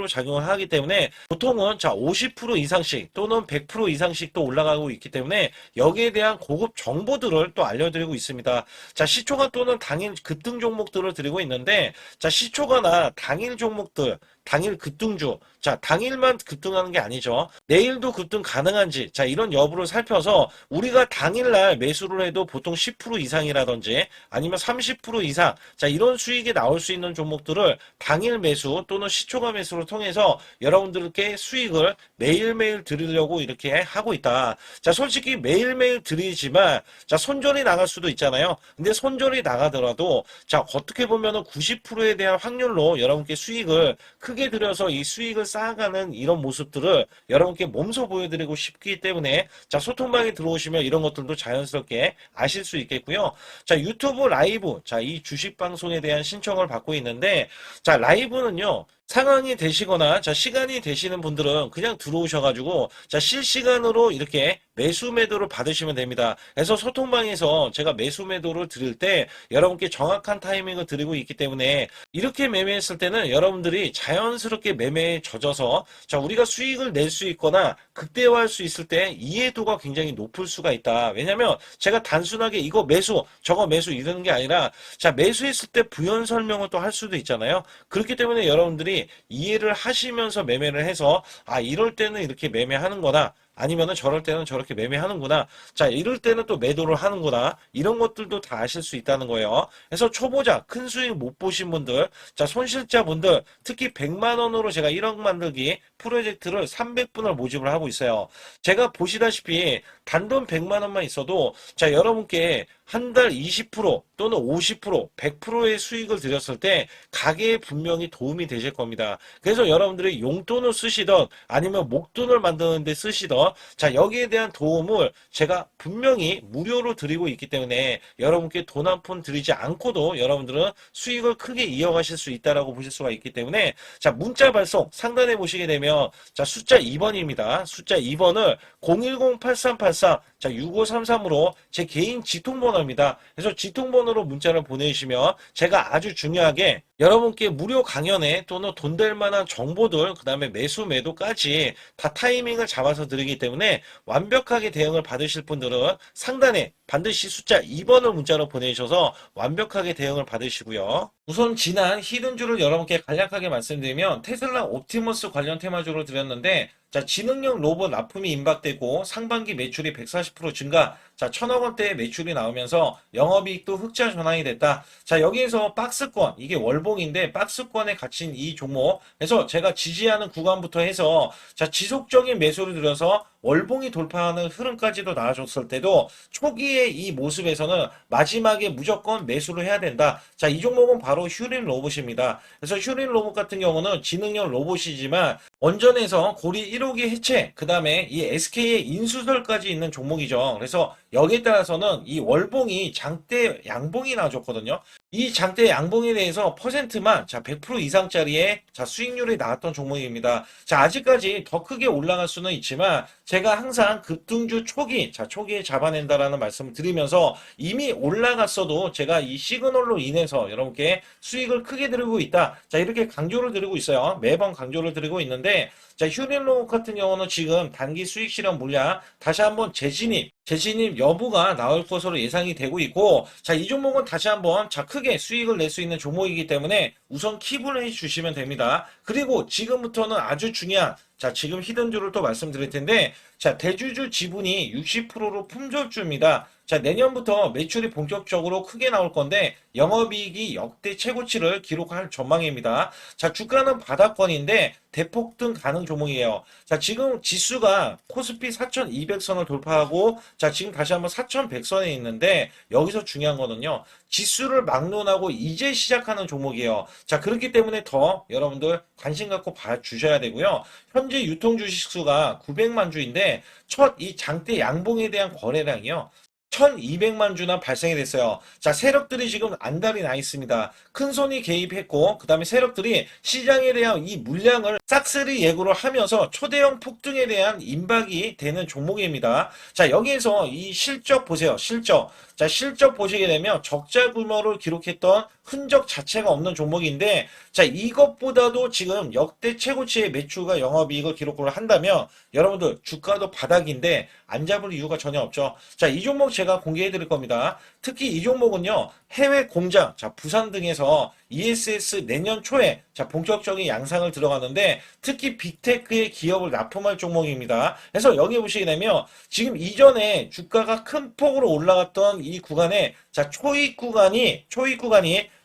작용을 하기 때문에 보통은 50% 이상씩 또는 100% 이상씩 또 올라가고 있기 때문에 여기에 대한 고급 정보들을 또 알려드리고 있습니다. 시초가 또는 당일 급등 종목들을 드리고 있는데, 시초가나 당일 종목들, 당일 급등주, 자, 당일만 급등하는 게 아니죠. 내일도 급등 가능한지, 자, 이런 여부를 살펴서 우리가 당일날 매수를 해도 보통 10% 이상이라든지 아니면 30% 이상, 자, 이런 수익이 나올 수 있는 종목들을 당일 매수 또는 시초가 매수를 통해서 여러분들께 수익을 매일매일 드리려고 이렇게 하고 있다. 자, 솔직히 매일매일 드리지만, 자, 손절이 나갈 수도 있잖아요. 근데 손절이 나가더라도, 자, 어떻게 보면은 90%에 대한 확률로 여러분께 수익을 크게 들여서 이 수익을 쌓아가는 이런 모습들을 여러분께 몸소 보여드리고 싶기 때문에, 자, 소통방에 들어오시면 이런 것들도 자연스럽게 아실 수 있겠고요. 자, 유튜브 라이브, 자, 이 주식 방송에 대한 신청을 받고 있는데, 자, 라이브는요, 상황이 되시거나 자 시간이 되시는 분들은 그냥 들어오셔가지고 자 실시간으로 이렇게 매수 매도를 받으시면 됩니다. 그래서 소통방에서 제가 매수 매도를 드릴 때 여러분께 정확한 타이밍을 드리고 있기 때문에 이렇게 매매했을 때는 여러분들이 자연스럽게 매매에 젖어서 자 우리가 수익을 낼 수 있거나 극대화할 수 있을 때 이해도가 굉장히 높을 수가 있다. 왜냐면 제가 단순하게 이거 매수 저거 매수 이러는 게 아니라 자 매수했을 때 부연 설명을 또 할 수도 있잖아요. 그렇기 때문에 여러분들이 이해를 하시면서 매매를 해서 아 이럴 때는 이렇게 매매하는 거다. 아니면은 저럴 때는 저렇게 매매하는구나. 자, 이럴 때는 또 매도를 하는구나. 이런 것들도 다 아실 수 있다는 거예요. 그래서 초보자, 큰 수익 못 보신 분들, 자, 손실자분들, 특히 100만 원으로 제가 1억 만들기 프로젝트를 300분을 모집을 하고 있어요. 제가 보시다시피 단돈 100만 원만 있어도 자, 여러분께 한 달 20% 또는 50%, 100%의 수익을 드렸을 때 가게에 분명히 도움이 되실 겁니다. 그래서 여러분들이 용돈을 쓰시던 아니면 목돈을 만드는 데 쓰시던 자 여기에 대한 도움을 제가 분명히 무료로 드리고 있기 때문에 여러분께 돈 한 푼 드리지 않고도 여러분들은 수익을 크게 이어가실 수 있다라고 보실 수가 있기 때문에 자 문자 발송 상단에 보시게 되면 자 숫자 2번입니다. 숫자 2번을 010-8383 자 6533으로 제 개인 지통번호입니다. 그래서 지통번호로 문자를 보내주시면 제가 아주 중요하게 여러분께 무료 강연에 또는 돈 될 만한 정보들 그 다음에 매수 매도까지 다 타이밍을 잡아서 드리기 때문에 완벽하게 대응을 받으실 분들은 상단에 반드시 숫자 2번을 문자로 보내주셔서 완벽하게 대응을 받으시고요. 우선 지난 히든주를 여러분께 간략하게 말씀드리면 테슬라 옵티머스 관련 테마주를 드렸는데 자 지능형 로봇 납품이 임박되고 상반기 매출이 140% 증가 자 1000억 원대의 매출이 나오면서 영업이익도 흑자 전환이 됐다. 자 여기에서 박스권 이게 월봉인데 박스권에 갇힌 이 종목 그래서 제가 지지하는 구간부터 해서 자 지속적인 매수를 들여서 월봉이 돌파하는 흐름까지도 나와줬을 때도 초기의 이 모습에서는 마지막에 무조건 매수를 해야 된다. 자, 이 종목은 바로 휴린 로봇입니다. 그래서 휴린 로봇 같은 경우는 지능형 로봇이지만 원전에서 고리 1호기 해체, 그 다음에 이 SK의 인수설까지 있는 종목이죠. 그래서 여기에 따라서는 이 월봉이 장대 양봉이 나와줬거든요. 이 장대 양봉에 대해서 퍼센트만 자 100% 이상짜리의 자 수익률이 나왔던 종목입니다. 자 아직까지 더 크게 올라갈 수는 있지만 제가 항상 급등주 초기 자 초기에 잡아낸다라는 말씀을 드리면서 이미 올라갔어도 제가 이 시그널로 인해서 여러분께 수익을 크게 드리고 있다. 자 이렇게 강조를 드리고 있어요. 매번 강조를 드리고 있는데 자 휴린로봇 같은 경우는 지금 단기 수익 실현 물량 다시 한번 재진입 여부가 나올 것으로 예상이 되고 있고 자 이 종목은 다시 한번 자 크게 수익을 낼 수 있는 종목이기 때문에 우선 킵을 해주시면 됩니다. 그리고 지금부터는 아주 중요한 자 지금 히든주를 또 말씀드릴 텐데 자 대주주 지분이 60%로 품절주입니다. 자 내년부터 매출이 본격적으로 크게 나올 건데 영업이익이 역대 최고치를 기록할 전망입니다. 자 주가는 바닥권인데 대폭등 가능 종목이에요. 자 지금 지수가 코스피 4200선을 돌파하고 자 지금 다시 한번 4100선에 있는데 여기서 중요한 거는요. 지수를 막론하고 이제 시작하는 종목이에요. 자 그렇기 때문에 더 여러분들 관심 갖고 봐주셔야 되고요. 현재 유통 주식수가 900만 주인데 첫 이 장대 양봉에 대한 거래량이요. 1200만 주나 발생이 됐어요. 자, 세력들이 지금 안달이 나 있습니다. 큰손이 개입했고, 그 다음에 세력들이 시장에 대한 이 물량을 싹쓸이 예고를 하면서 초대형 폭등에 대한 임박이 되는 종목입니다. 자, 여기에서 이 실적 보세요. 실적. 자, 실적 보시게 되면 적자 규모를 기록했던 흔적 자체가 없는 종목인데, 자, 이것보다도 지금 역대 최고치의 매출과 영업이익을 기록을 한다면, 여러분들 주가도 바닥인데 안 잡을 이유가 전혀 없죠. 자, 이 종목 제가 공개해 드릴 겁니다. 특히 이 종목은요, 해외 공장, 자, 부산 등에서 ESS 내년 초에 자, 본격적인 양상을 들어가는데 특히 빅테크의 기업을 납품할 종목입니다. 그래서 여기 보시게 되면 지금 이전에 주가가 큰 폭으로 올라갔던 이 구간에 자, 초입 구간이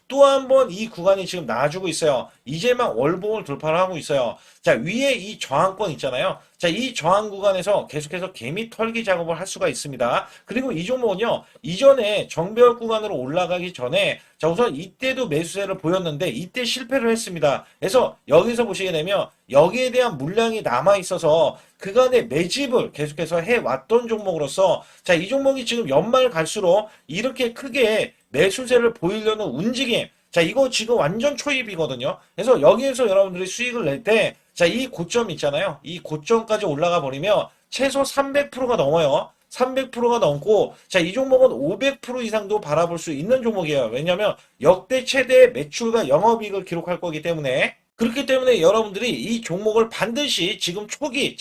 또 한 번 이 구간이 지금 나와주고 있어요. 이제 막 월봉을 돌파를 하고 있어요. 자, 위에 이 저항권 있잖아요. 자, 이 저항 구간에서 계속해서 개미 털기 작업을 할 수가 있습니다. 그리고 이 종목은요, 이전에 정배열 구간으로 올라가기 전에 자, 우선 이때도 매수세를 보였는데 이때 실패를 했습니다. 그래서 여기서 보시게 되면 여기에 대한 물량이 남아 있어서 그간의 매집을 계속해서 해왔던 종목으로서 자, 이 종목이 지금 연말 갈수록 이렇게 크게 매수세를 보이려는 움직임. 자, 이거 지금 완전 초입이거든요. 그래서 여기에서 여러분들이 수익을 낼 때, 자, 이 고점 있잖아요. 이 고점까지 올라가 버리면 최소 300%가 넘어요. 300%가 넘고, 자, 이 종목은 500% 이상도 바라볼 수 있는 종목이에요. 왜냐면 역대 최대 매출과 영업이익을 기록할 거기 때문에. 그렇기 때문에 여러분들이 이 종목을 반드시 지금 초기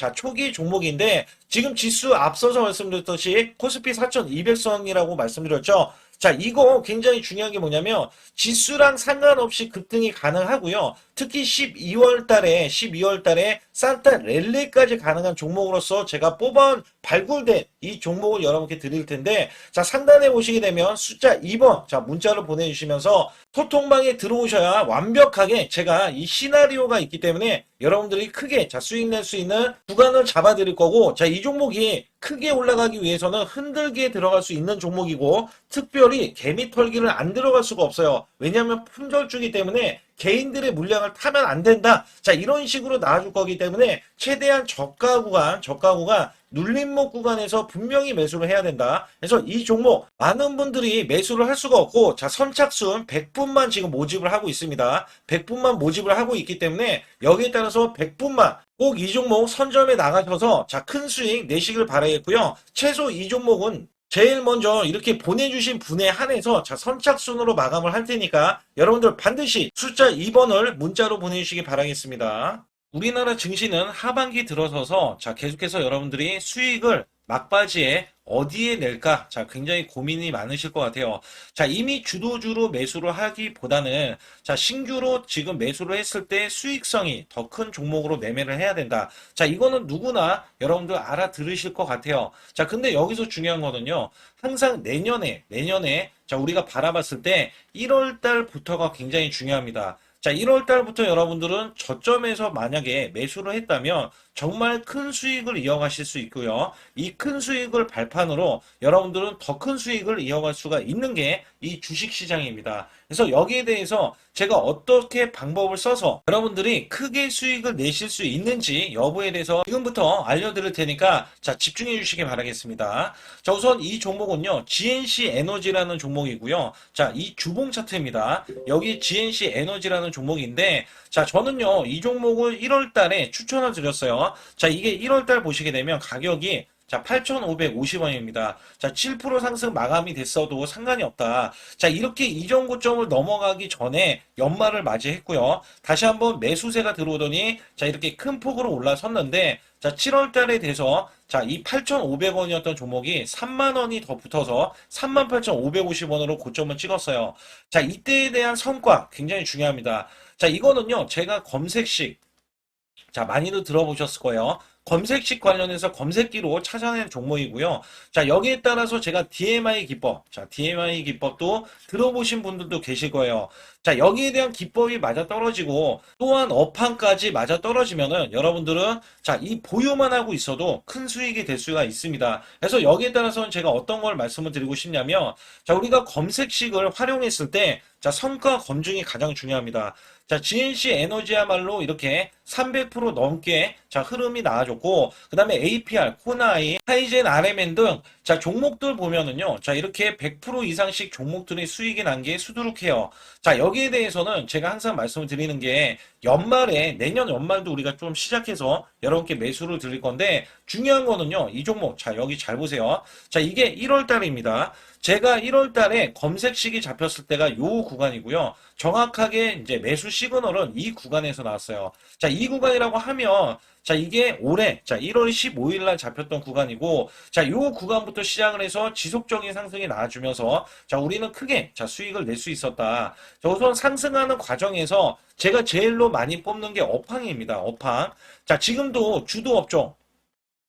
종목인데, 지금 지수 앞서서 말씀드렸듯이 코스피 4200선이라고 말씀드렸죠. 자, 이거 굉장히 중요한 게 뭐냐면 지수랑 상관없이 급등이 가능하고요. 특히 12월 달에 산타 랠리까지 가능한 종목으로서 제가 발굴된 이 종목을 여러분께 드릴 텐데, 자, 상단에 보시게 되면 숫자 2번, 자, 문자를 보내주시면서 소통방에 들어오셔야 완벽하게 제가 이 시나리오가 있기 때문에 여러분들이 크게 자, 수익 낼 수 있는 구간을 잡아 드릴 거고, 자, 이 종목이 크게 올라가기 위해서는 흔들기에 들어갈 수 있는 종목이고, 특별히 개미 털기를 안 들어갈 수가 없어요. 왜냐하면 품절주기 때문에 개인들의 물량을 타면 안 된다. 자, 이런 식으로 나와줄 거기 때문에 최대한 저가 구간 눌림목 구간에서 분명히 매수를 해야 된다. 그래서 이 종목 많은 분들이 매수를 할 수가 없고, 자, 선착순 100분만 지금 모집을 하고 있습니다. 100분만 모집을 하고 있기 때문에 여기에 따라서 100분만 꼭 이 종목 선점에 나가셔서 자, 큰 수익 내시길 바라겠고요. 최소 이 종목은 제일 먼저 이렇게 보내주신 분에 한해서 자, 선착순으로 마감을 할 테니까 여러분들 반드시 숫자 2번을 문자로 보내주시기 바라겠습니다. 우리나라 증시는 하반기 들어서서 자, 계속해서 여러분들이 수익을 막바지에 어디에 낼까? 자, 굉장히 고민이 많으실 것 같아요. 자, 이미 주도주로 매수를 하기보다는 자, 신규로 지금 매수를 했을 때 수익성이 더 큰 종목으로 매매를 해야 된다. 자, 이거는 누구나 여러분들 알아들으실 것 같아요. 자, 근데 여기서 중요한 거는요. 항상 내년에 자, 우리가 바라봤을 때 1월 달부터가 굉장히 중요합니다. 자, 1월 달부터 여러분들은 저점에서 만약에 매수를 했다면 정말 큰 수익을 이어가실 수 있고요. 이 큰 수익을 발판으로 여러분들은 더 큰 수익을 이어갈 수가 있는 게 이 주식시장입니다. 그래서 여기에 대해서 제가 어떻게 방법을 써서 여러분들이 크게 수익을 내실 수 있는지 여부에 대해서 지금부터 알려드릴 테니까 자, 집중해 주시기 바라겠습니다. 자, 우선 이 종목은요, GNC 에너지라는 종목이고요. 자, 이 주봉 차트입니다. 여기 GNC 에너지라는 종목인데, 자, 저는요, 이 종목을 1월 달에 추천을 드렸어요. 자, 이게 1월 달 보시게 되면 가격이 자, 8,550원입니다. 자, 7% 상승 마감이 됐어도 상관이 없다. 자, 이렇게 이전 고점을 넘어가기 전에 연말을 맞이했고요. 다시 한번 매수세가 들어오더니 자, 이렇게 큰 폭으로 올라섰는데 자, 7월 달에 돼서 자, 이 8,500원이었던 종목이 3만 원이 더 붙어서 38,550원으로 고점을 찍었어요. 자, 이때에 대한 성과 굉장히 중요합니다. 자, 이거는요, 제가 검색식 자, 많이들 들어보셨을 거예요. 검색식 관련해서 검색기로 찾아낸 종목이고요. 자, 여기에 따라서 제가 DMI 기법, 자, DMI 기법도 들어보신 분들도 계실 거예요. 자, 여기에 대한 기법이 맞아 떨어지고 또한 업황까지 맞아 떨어지면은 여러분들은 자, 이 보유만 하고 있어도 큰 수익이 될 수가 있습니다. 그래서 여기에 따라서는 제가 어떤 걸 말씀을 드리고 싶냐면 자, 우리가 검색식을 활용했을 때 자, 성과 검증이 가장 중요합니다. 자, GNC 에너지야말로 이렇게 300% 넘게 자, 흐름이 나와줬고, 그 다음에 APR, 코나이, 하이젠, RMN 등 자, 종목들 보면은요, 자, 이렇게 100% 이상씩 종목들의 수익이 난 게 수두룩해요. 자, 여기에 대해서는 제가 항상 말씀을 드리는 게 내년 연말도 우리가 좀 시작해서 여러분께 매수를 드릴 건데 중요한 거는요, 이 종목, 자, 여기 잘 보세요. 자, 이게 1월 달입니다. 제가 1월 달에 검색식이 잡혔을 때가 요 구간이고요. 정확하게 이제 매수 시그널은 이 구간에서 나왔어요. 자, 이 구간이라고 하면 자, 이게 올해, 자, 1월 15일 날 잡혔던 구간이고, 자, 요 구간부터 시작을 해서 지속적인 상승이 나와주면서, 자, 우리는 크게, 자, 수익을 낼 수 있었다. 자, 우선 상승하는 과정에서 제가 제일로 많이 뽑는 게 업황입니다. 업황. 자, 지금도 주도 업종.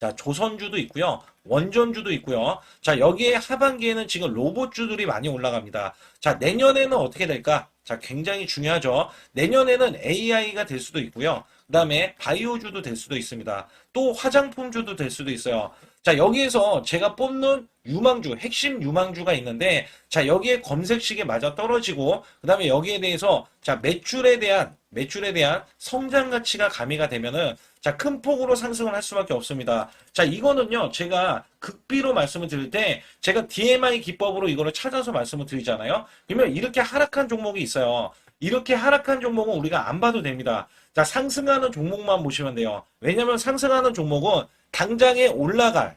자, 조선주도 있고요. 원전주도 있고요. 자, 여기에 하반기에는 지금 로봇주들이 많이 올라갑니다. 자, 내년에는 어떻게 될까? 자, 굉장히 중요하죠. 내년에는 AI가 될 수도 있고요. 그 다음에 바이오주도 될 수도 있습니다. 또 화장품주도 될 수도 있어요. 자, 여기에서 제가 뽑는 유망주, 핵심 유망주가 있는데, 자, 여기에 검색식에 맞아 떨어지고, 그 다음에 여기에 대해서, 자, 매출에 대한 성장 가치가 가미가 되면은, 자, 큰 폭으로 상승을 할 수밖에 없습니다. 자, 이거는요, 제가 극비로 말씀을 드릴 때, 제가 DMI 기법으로 이거를 찾아서 말씀을 드리잖아요. 그러면 이렇게 하락한 종목이 있어요. 이렇게 하락한 종목은 우리가 안 봐도 됩니다. 자, 상승하는 종목만 보시면 돼요. 왜냐면 상승하는 종목은 당장에 올라갈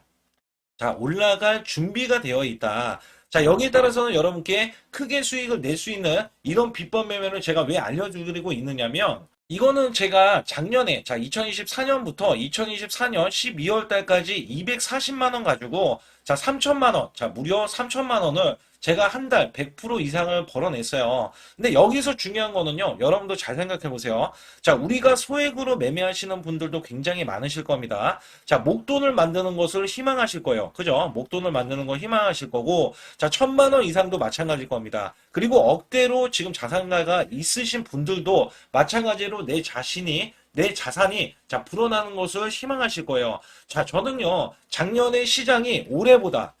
준비가 되어 있다. 자, 여기에 따라서는 여러분께 크게 수익을 낼 수 있는 이런 비법 매매를 제가 왜 알려드리고 있느냐면, 이거는 제가 작년에, 자, 2024년부터 2024년 12월 달까지 240만 원 가지고, 자, 3천만 원, 자, 무려 3천만 원을 제가 한 달 100% 이상을 벌어냈어요. 근데 여기서 중요한 거는요, 여러분도 잘 생각해 보세요. 자, 우리가 소액으로 매매하시는 분들도 굉장히 많으실 겁니다. 자, 목돈을 만드는 것을 희망하실 거예요. 그죠? 목돈을 만드는 걸 희망하실 거고, 자, 1,000만 원 이상도 마찬가지일 겁니다. 그리고 억대로 지금 자산가가 있으신 분들도 마찬가지로 내 자산이 자 불어나는 것을 희망하실 거예요. 자, 저는요 작년에 시장이 올해보다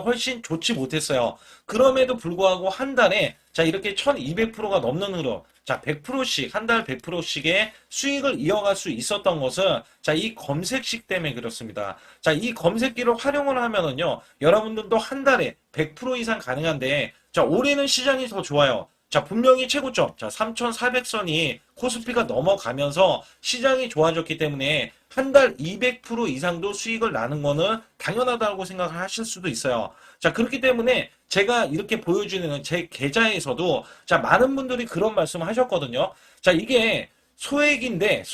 훨씬 좋지 못했어요. 그럼에도 불구하고 한 달에 자 이렇게 1200%가 넘는 흐름, 자 100%씩 한 달 100%씩의 수익을 이어갈 수 있었던 것은 자 이 검색식 때문에 그렇습니다. 자, 이 검색기를 활용을 하면은요 여러분들도 한 달에 100% 이상 가능한데, 자 올해는 시장이 더 좋아요. 자, 분명히 최고점, 자, 3,400선이 코스피가 넘어가면서 시장이 좋아졌기 때문에 한 달 200% 이상도 수익을 나는 거는 당연하다고 생각을 하실 수도 있어요. 자, 그렇기 때문에 제가 이렇게 보여주는 제 계좌에서도 자, 많은 분들이 그런 말씀을 하셨거든요. 자, 이게 소액인데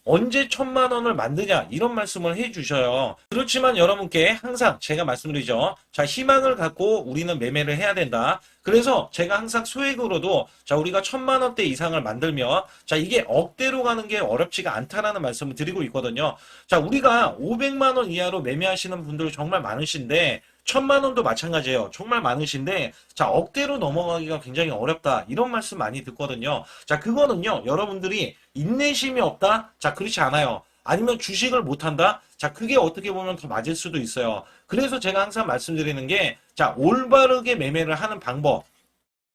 언제 1,000만 원을 만드냐 이런 말씀을 해주셔요. 그렇지만 여러분께 항상 제가 말씀드리죠. 자, 희망을 갖고 우리는 매매를 해야 된다. 그래서 제가 항상 소액으로도 자 우리가 1,000만 원대 이상을 만들면 자 이게 억대로 가는 게 어렵지가 않다라는 말씀을 드리고 있거든요. 자, 우리가 500만 원 이하로 매매하시는 분들 정말 많으신데 1,000만 원도 마찬가지예요. 정말 많으신데 자 억대로 넘어가기가 굉장히 어렵다 이런 말씀 많이 듣거든요. 자, 그거는요 여러분들이 인내심이 없다? 자, 그렇지 않아요. 아니면 주식을 못한다? 자, 그게 어떻게 보면 더 맞을 수도 있어요. 그래서 제가 항상 말씀드리는 게 자 올바르게 매매를 하는 방법,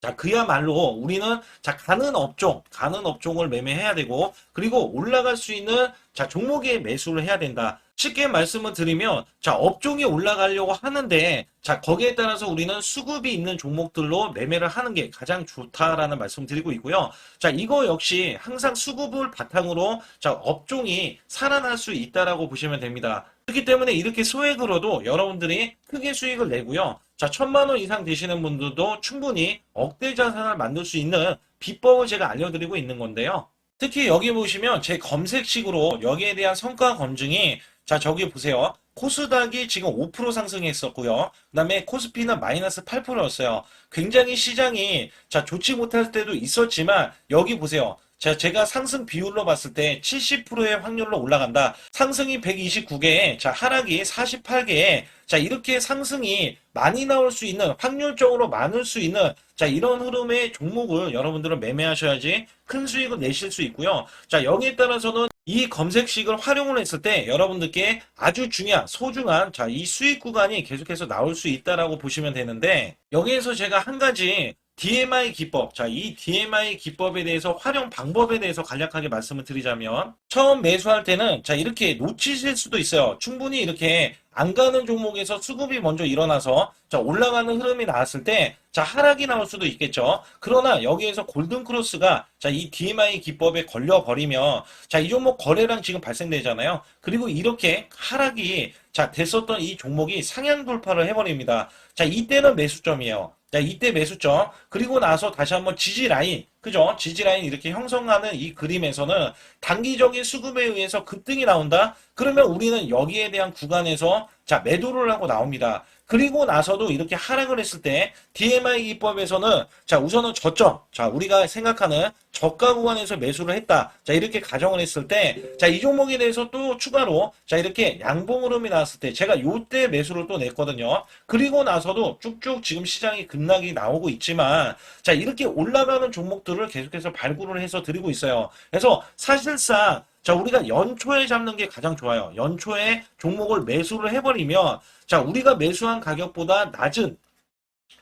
자, 그야말로 우리는 자 가는 업종을 매매해야 되고, 그리고 올라갈 수 있는 자 종목에 매수를 해야 된다. 쉽게 말씀을 드리면 자 업종이 올라가려고 하는데 자 거기에 따라서 우리는 수급이 있는 종목들로 매매를 하는 게 가장 좋다라는 말씀 드리고 있고요. 자, 이거 역시 항상 수급을 바탕으로 자 업종이 살아날 수 있다라고 보시면 됩니다. 그렇기 때문에 이렇게 소액으로도 여러분들이 크게 수익을 내고요. 자, 1,000만 원 이상 되시는 분들도 충분히 억대 자산을 만들 수 있는 비법을 제가 알려드리고 있는 건데요. 특히 여기 보시면 제 검색식으로 여기에 대한 성과 검증이 자 저기 보세요. 코스닥이 지금 5% 상승했었고요. 그 다음에 코스피는 마이너스 8%였어요. 굉장히 시장이 자 좋지 못할 때도 있었지만 여기 보세요. 자, 제가 상승 비율로 봤을 때 70%의 확률로 올라간다. 상승이 129개에, 자, 하락이 48개에, 자, 이렇게 상승이 많이 나올 수 있는, 확률적으로 많을 수 있는, 자, 이런 흐름의 종목을 여러분들은 매매하셔야지 큰 수익을 내실 수 있고요. 자, 여기에 따라서는 이 검색식을 활용을 했을 때 여러분들께 아주 소중한, 자, 이 수익 구간이 계속해서 나올 수 있다라고 보시면 되는데, 여기에서 제가 한 가지 DMI 기법. 자, 이 DMI 기법에 대해서 활용 방법에 대해서 간략하게 말씀을 드리자면 처음 매수할 때는 자, 이렇게 놓치실 수도 있어요. 충분히 이렇게 안 가는 종목에서 수급이 먼저 일어나서 자, 올라가는 흐름이 나왔을 때 자, 하락이 나올 수도 있겠죠. 그러나 여기에서 골든 크로스가 자, 이 DMI 기법에 걸려 버리면 자, 이 종목 거래량 지금 발생되잖아요. 그리고 이렇게 하락이 자, 됐었던 이 종목이 상향 돌파를 해 버립니다. 자, 이때는 매수점이에요. 자, 이때 매수점. 그리고 나서 다시 한번 지지 라인. 그죠? 지지 라인 이렇게 형성하는 이 그림에서는 단기적인 수급에 의해서 급등이 나온다? 그러면 우리는 여기에 대한 구간에서 자, 매도를 하고 나옵니다. 그리고 나서도 이렇게 하락을 했을 때 DMI 기법에서는 자, 우선은 저점. 자, 우리가 생각하는 저가 구간에서 매수를 했다. 자, 이렇게 가정을 했을 때 자, 이 종목에 대해서 또 추가로 자, 이렇게 양봉 흐름이 나왔을 때 제가 요때 매수를 또 냈거든요. 그리고 나서도 쭉쭉 지금 시장이 급락이 나오고 있지만 자, 이렇게 올라가는 종목들을 계속해서 발굴을 해서 드리고 있어요. 그래서 사실상 자, 우리가 연초에 잡는 게 가장 좋아요. 연초에 종목을 매수를 해버리면 자, 우리가 매수한 가격보다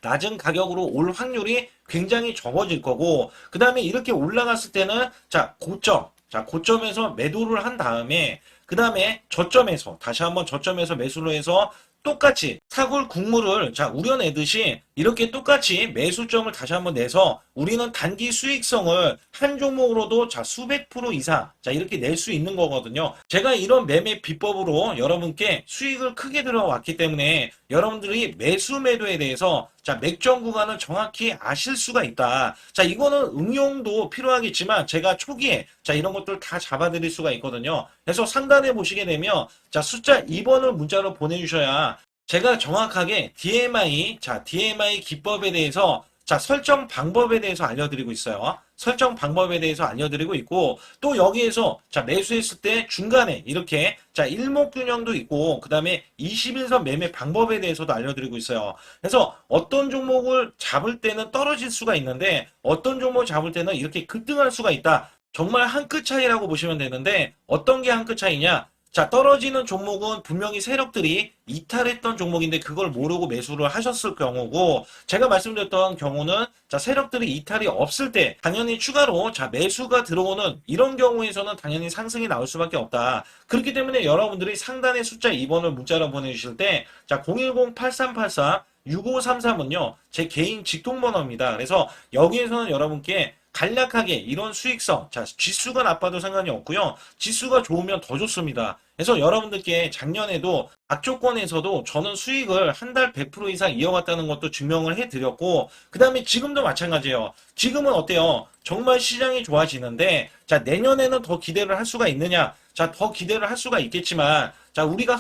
낮은 가격으로 올 확률이 굉장히 적어질 거고, 그 다음에 이렇게 올라갔을 때는, 고점에서 매도를 한 다음에, 그 다음에 저점에서, 다시 한번 저점에서 매수를 해서 똑같이 사골 국물을 자, 우려내듯이 이렇게 똑같이 매수점을 다시 한번 내서 우리는 단기 수익성을 한 종목으로도 자, 수백 프로 이상 자, 이렇게 낼 수 있는 거거든요. 제가 이런 매매 비법으로 여러분께 수익을 크게 들어왔기 때문에 여러분들이 매수 매도에 대해서 자, 맥점 구간을 정확히 아실 수가 있다. 자, 이거는 응용도 필요하겠지만 제가 초기에 자, 이런 것들 다 잡아드릴 수가 있거든요. 그래서 상단에 보시게 되면 자, 숫자 2번을 문자로 보내주셔야 제가 정확하게 DMI 기법에 대해서 자, 설정 방법에 대해서 알려드리고 있어요. 설정 방법에 대해서 알려드리고 있고, 또 여기에서, 자, 매수했을 때 중간에 이렇게, 자, 일목균형도 있고, 그 다음에 21선 매매 방법에 대해서도 알려드리고 있어요. 그래서 어떤 종목을 잡을 때는 떨어질 수가 있는데, 어떤 종목을 잡을 때는 이렇게 급등할 수가 있다. 정말 한 끗 차이라고 보시면 되는데, 어떤 게 한 끗 차이냐? 자, 떨어지는 종목은 분명히 세력들이 이탈했던 종목인데 그걸 모르고 매수를 하셨을 경우고, 제가 말씀드렸던 경우는 자, 세력들이 이탈이 없을 때 당연히 추가로 자, 매수가 들어오는 이런 경우에서는 당연히 상승이 나올 수밖에 없다. 그렇기 때문에 여러분들이 상단의 숫자 2번을 문자로 보내주실 때 자, 010-8384 6533은요, 제 개인 직통번호입니다. 그래서 여기에서는 여러분께 간략하게 이런 수익성, 자, 지수가 나빠도 상관이 없고요. 지수가 좋으면 더 좋습니다. 그래서 여러분들께 작년에도 악조건에서도 저는 수익을 한 달 100% 이상 이어갔다는 것도 증명을 해드렸고, 그 다음에 지금도 마찬가지예요. 지금은 어때요? 정말 시장이 좋아지는데, 자, 내년에는 더 기대를 할 수가 있느냐? 자, 더 기대를 할 수가 있겠지만, 자, 우리가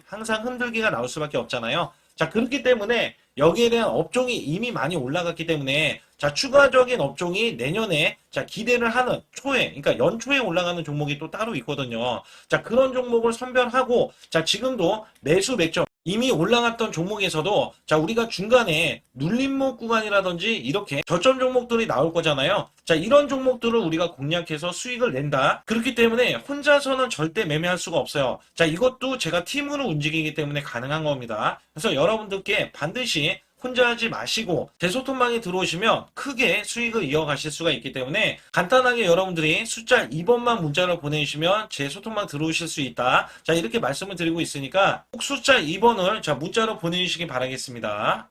항상 흔들기가 나올 수밖에 없잖아요. 자, 그렇기 때문에 여기에 대한 업종이 이미 많이 올라갔기 때문에 자, 추가적인 업종이 내년에 자, 기대를 하는 그러니까 연초에 올라가는 종목이 또 따로 있거든요. 자, 그런 종목을 선별하고 자, 지금도 매수 맥점 이미 올라갔던 종목에서도 자, 우리가 중간에 눌림목 구간이라든지 이렇게 저점 종목들이 나올 거잖아요. 자, 이런 종목들을 우리가 공략해서 수익을 낸다. 그렇기 때문에 혼자서는 절대 매매할 수가 없어요. 자, 이것도 제가 팀으로 움직이기 때문에 가능한 겁니다. 그래서 여러분들께 반드시 혼자 하지 마시고 제 소통방에 들어오시면 크게 수익을 이어가실 수가 있기 때문에 간단하게 여러분들이 숫자 2번만 문자로 보내주시면 제 소통방 들어오실 수 있다. 자, 이렇게 말씀을 드리고 있으니까 꼭 숫자 2번을 자, 문자로 보내주시기 바라겠습니다.